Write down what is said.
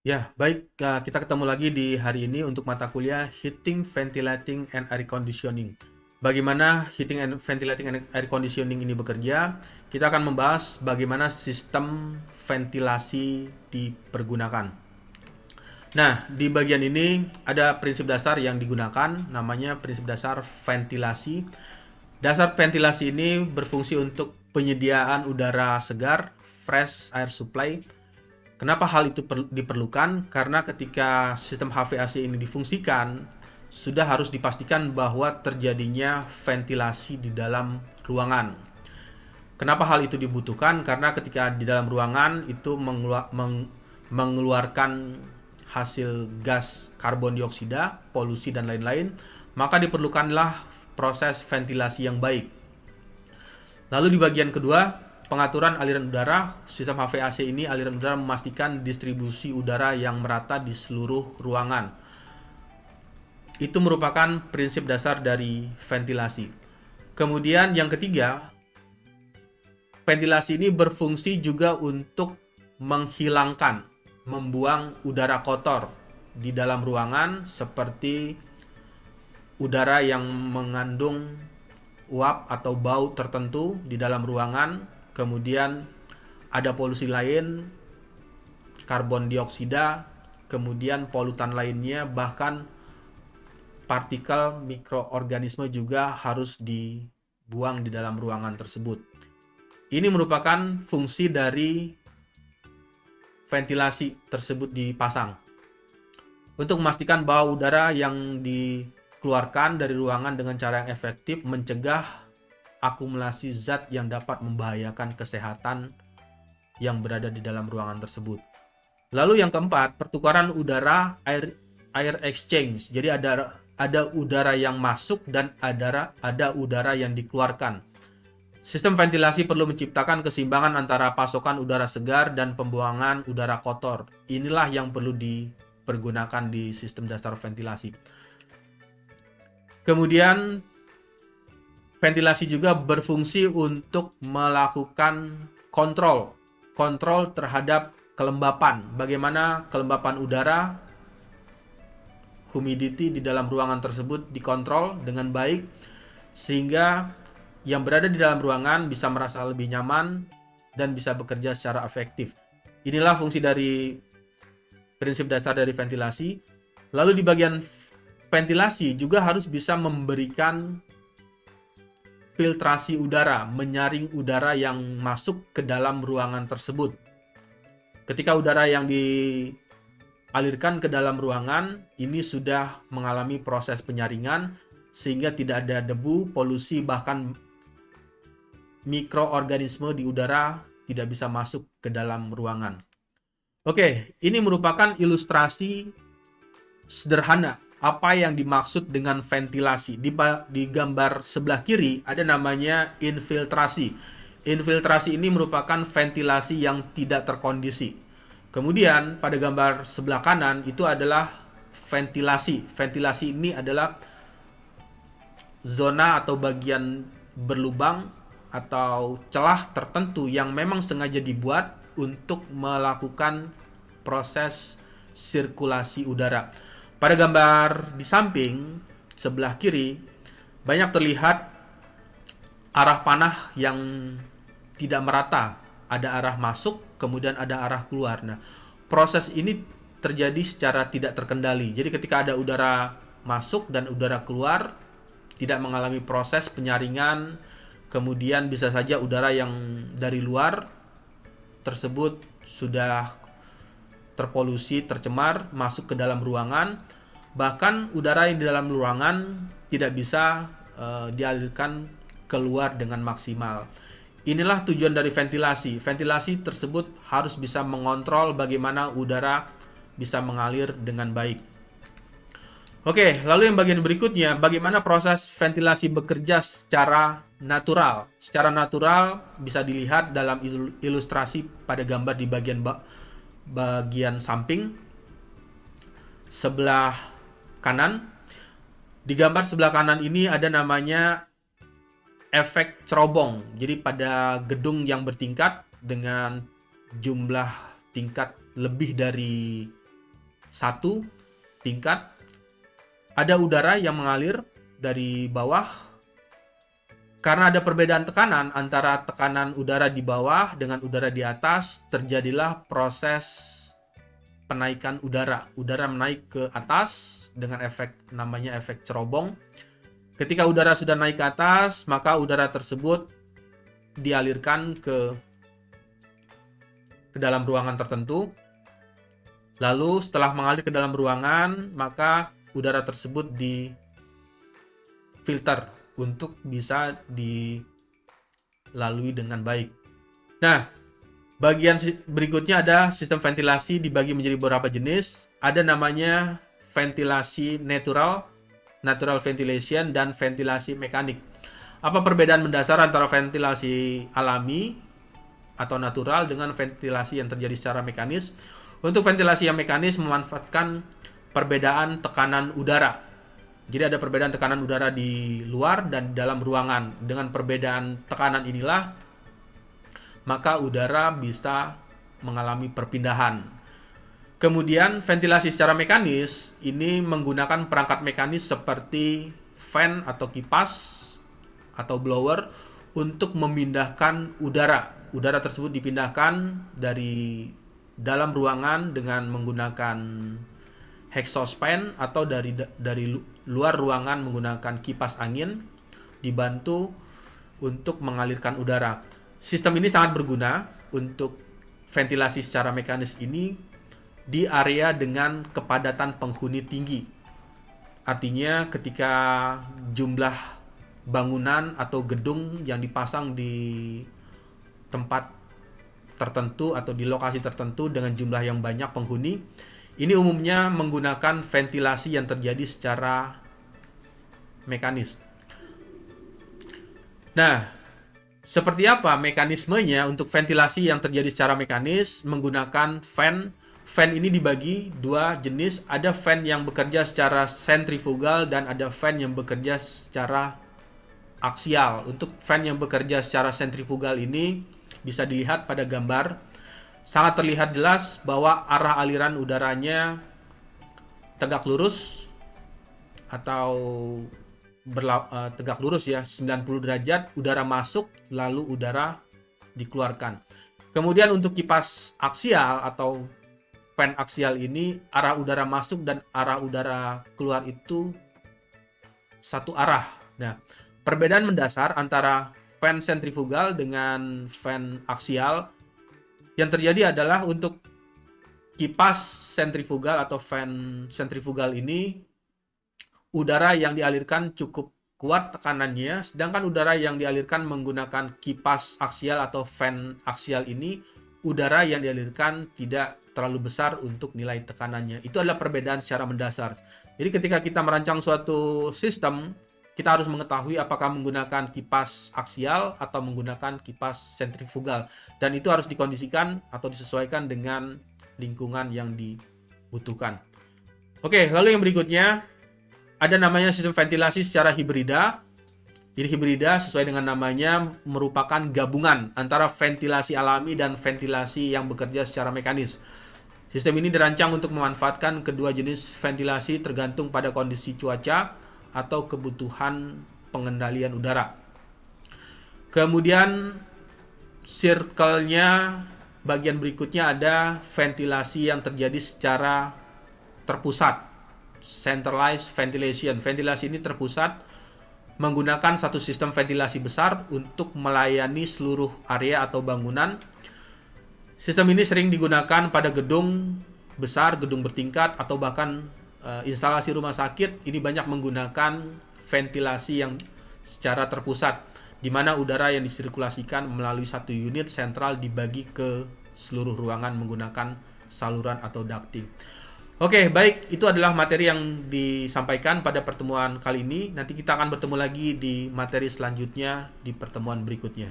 Ya, baik, kita ketemu lagi di hari ini untuk mata kuliah Heating, Ventilating, and Air Conditioning. Bagaimana heating and ventilating and air conditioning ini bekerja? Kita akan membahas bagaimana sistem ventilasi dipergunakan. Nah, di bagian ini ada prinsip dasar yang digunakan, namanya prinsip dasar ventilasi. Dasar ventilasi ini berfungsi untuk penyediaan udara segar, fresh air supply. Kenapa hal itu diperlukan? Karena ketika sistem HVAC ini difungsikan, sudah harus dipastikan bahwa terjadinya ventilasi di dalam ruangan. Kenapa hal itu dibutuhkan? Karena ketika di dalam ruangan itu mengeluarkan hasil gas karbon dioksida, polusi dan lain-lain, maka diperlukanlah proses ventilasi yang baik. Lalu di bagian kedua, pengaturan aliran udara. Sistem HVAC ini aliran udara memastikan distribusi udara yang merata di seluruh ruangan. Itu merupakan prinsip dasar dari ventilasi. Kemudian yang ketiga, ventilasi ini berfungsi juga untuk menghilangkan, membuang udara kotor di dalam ruangan seperti udara yang mengandung uap atau bau tertentu di dalam ruangan, kemudian ada polusi lain, karbon dioksida, kemudian polutan lainnya, bahkan partikel mikroorganisme juga harus dibuang di dalam ruangan tersebut. Ini merupakan fungsi dari ventilasi tersebut dipasang untuk memastikan bahwa udara yang dikeluarkan dari ruangan dengan cara yang efektif mencegah akumulasi zat yang dapat membahayakan kesehatan yang berada di dalam ruangan tersebut. Lalu yang keempat, pertukaran udara air exchange. Jadi ada udara yang masuk dan ada udara yang dikeluarkan. Sistem ventilasi perlu menciptakan keseimbangan antara pasokan udara segar dan pembuangan udara kotor. Inilah yang perlu dipergunakan di sistem dasar ventilasi. Kemudian ventilasi juga berfungsi untuk melakukan kontrol terhadap kelembapan. Bagaimana kelembapan udara, humidity di dalam ruangan tersebut dikontrol dengan baik sehingga yang berada di dalam ruangan bisa merasa lebih nyaman dan bisa bekerja secara efektif. Inilah fungsi dari prinsip dasar dari ventilasi. Lalu di bagian ventilasi juga harus bisa memberikan filtrasi udara, menyaring udara yang masuk ke dalam ruangan tersebut. Ketika udara yang dialirkan ke dalam ruangan ini sudah mengalami proses penyaringan sehingga tidak ada debu, polusi, bahkan mikroorganisme di udara tidak bisa masuk ke dalam ruangan. Oke, ini merupakan ilustrasi sederhana apa yang dimaksud dengan ventilasi. Di gambar sebelah kiri ada namanya infiltrasi. Infiltrasi ini merupakan ventilasi yang tidak terkondisi. Kemudian pada gambar sebelah kanan itu adalah ventilasi. Ventilasi ini adalah zona atau bagian berlubang atau celah tertentu yang memang sengaja dibuat untuk melakukan proses sirkulasi udara. Pada gambar di samping sebelah kiri banyak terlihat arah panah yang tidak merata. Ada arah masuk, kemudian ada arah keluar. Nah, proses ini terjadi secara tidak terkendali. Jadi ketika ada udara masuk dan udara keluar, tidak mengalami proses penyaringan, kemudian bisa saja udara yang dari luar tersebut sudah terpolusi, tercemar, masuk ke dalam ruangan. Bahkan udara yang di dalam ruangan tidak bisa dialirkan keluar dengan maksimal. Inilah tujuan dari ventilasi. Ventilasi tersebut harus bisa mengontrol bagaimana udara bisa mengalir dengan baik. Oke, lalu yang bagian berikutnya, bagaimana proses ventilasi bekerja secara natural. Secara natural bisa dilihat dalam ilustrasi pada gambar di bagian samping sebelah kanan. Di gambar sebelah kanan ini ada namanya efek cerobong. Jadi pada gedung yang bertingkat dengan jumlah tingkat lebih dari Satu, tingkat. Ada udara yang mengalir dari bawah. Karena ada perbedaan tekanan antara tekanan udara di bawah dengan udara di atas, terjadilah proses penaikan udara. Udara menaik ke atas dengan namanya efek cerobong. Ketika udara sudah naik ke atas, maka udara tersebut dialirkan ke dalam ruangan tertentu. Lalu setelah mengalir ke dalam ruangan, maka udara tersebut difilter untuk bisa dilalui dengan baik. Nah, bagian berikutnya ada sistem ventilasi dibagi menjadi beberapa jenis. Ada namanya ventilasi natural ventilation, dan ventilasi mekanik. Apa perbedaan mendasar antara ventilasi alami atau natural dengan ventilasi yang terjadi secara mekanis? Untuk ventilasi yang mekanis memanfaatkan perbedaan tekanan udara. Jadi ada perbedaan tekanan udara di luar dan di dalam ruangan. Dengan perbedaan tekanan inilah, maka udara bisa mengalami perpindahan. Kemudian ventilasi secara mekanis ini menggunakan perangkat mekanis seperti fan atau kipas atau blower untuk memindahkan udara. Udara tersebut dipindahkan dari dalam ruangan dengan menggunakan exhaust fan atau dari luar ruangan menggunakan kipas angin dibantu untuk mengalirkan udara. Sistem ini sangat berguna untuk ventilasi secara mekanis ini di area dengan kepadatan penghuni tinggi. Artinya ketika jumlah bangunan atau gedung yang dipasang di tempat tertentu atau di lokasi tertentu dengan jumlah yang banyak penghuni, ini umumnya menggunakan ventilasi yang terjadi secara mekanis. Nah, seperti apa mekanismenya untuk ventilasi yang terjadi secara mekanis? Menggunakan fan. Fan ini dibagi dua jenis. Ada fan yang bekerja secara sentrifugal dan ada fan yang bekerja secara aksial. Untuk fan yang bekerja secara sentrifugal ini bisa dilihat pada gambar. Sangat terlihat jelas bahwa arah aliran udaranya tegak lurus atau tegak lurus ya, 90 derajat, udara masuk lalu udara dikeluarkan. Kemudian untuk kipas aksial atau fan aksial ini, arah udara masuk dan arah udara keluar itu satu arah. Nah, perbedaan mendasar antara fan sentrifugal dengan fan aksial yang terjadi adalah untuk kipas sentrifugal atau fan sentrifugal ini, udara yang dialirkan cukup kuat tekanannya, sedangkan udara yang dialirkan menggunakan kipas aksial atau fan aksial ini, udara yang dialirkan tidak terlalu besar untuk nilai tekanannya. Itu adalah perbedaan secara mendasar. Jadi ketika kita merancang suatu sistem, kita harus mengetahui apakah menggunakan kipas aksial atau menggunakan kipas sentrifugal. Dan itu harus dikondisikan atau disesuaikan dengan lingkungan yang dibutuhkan. Oke, lalu yang berikutnya ada namanya sistem ventilasi secara hibrida. Jadi hibrida sesuai dengan namanya merupakan gabungan antara ventilasi alami dan ventilasi yang bekerja secara mekanis. Sistem ini dirancang untuk memanfaatkan kedua jenis ventilasi tergantung pada kondisi cuaca atau kebutuhan pengendalian udara. Kemudian circle-nya bagian berikutnya ada ventilasi yang terjadi secara terpusat. Centralized ventilation. Ventilasi ini terpusat menggunakan satu sistem ventilasi besar untuk melayani seluruh area atau bangunan. Sistem ini sering digunakan pada gedung besar, gedung bertingkat, atau bahkan instalasi rumah sakit. Ini banyak menggunakan ventilasi yang secara terpusat, di mana udara yang disirkulasikan melalui satu unit sentral dibagi ke seluruh ruangan menggunakan saluran atau ducting. Oke, baik, itu adalah materi yang disampaikan pada pertemuan kali ini. Nanti kita akan bertemu lagi di materi selanjutnya di pertemuan berikutnya.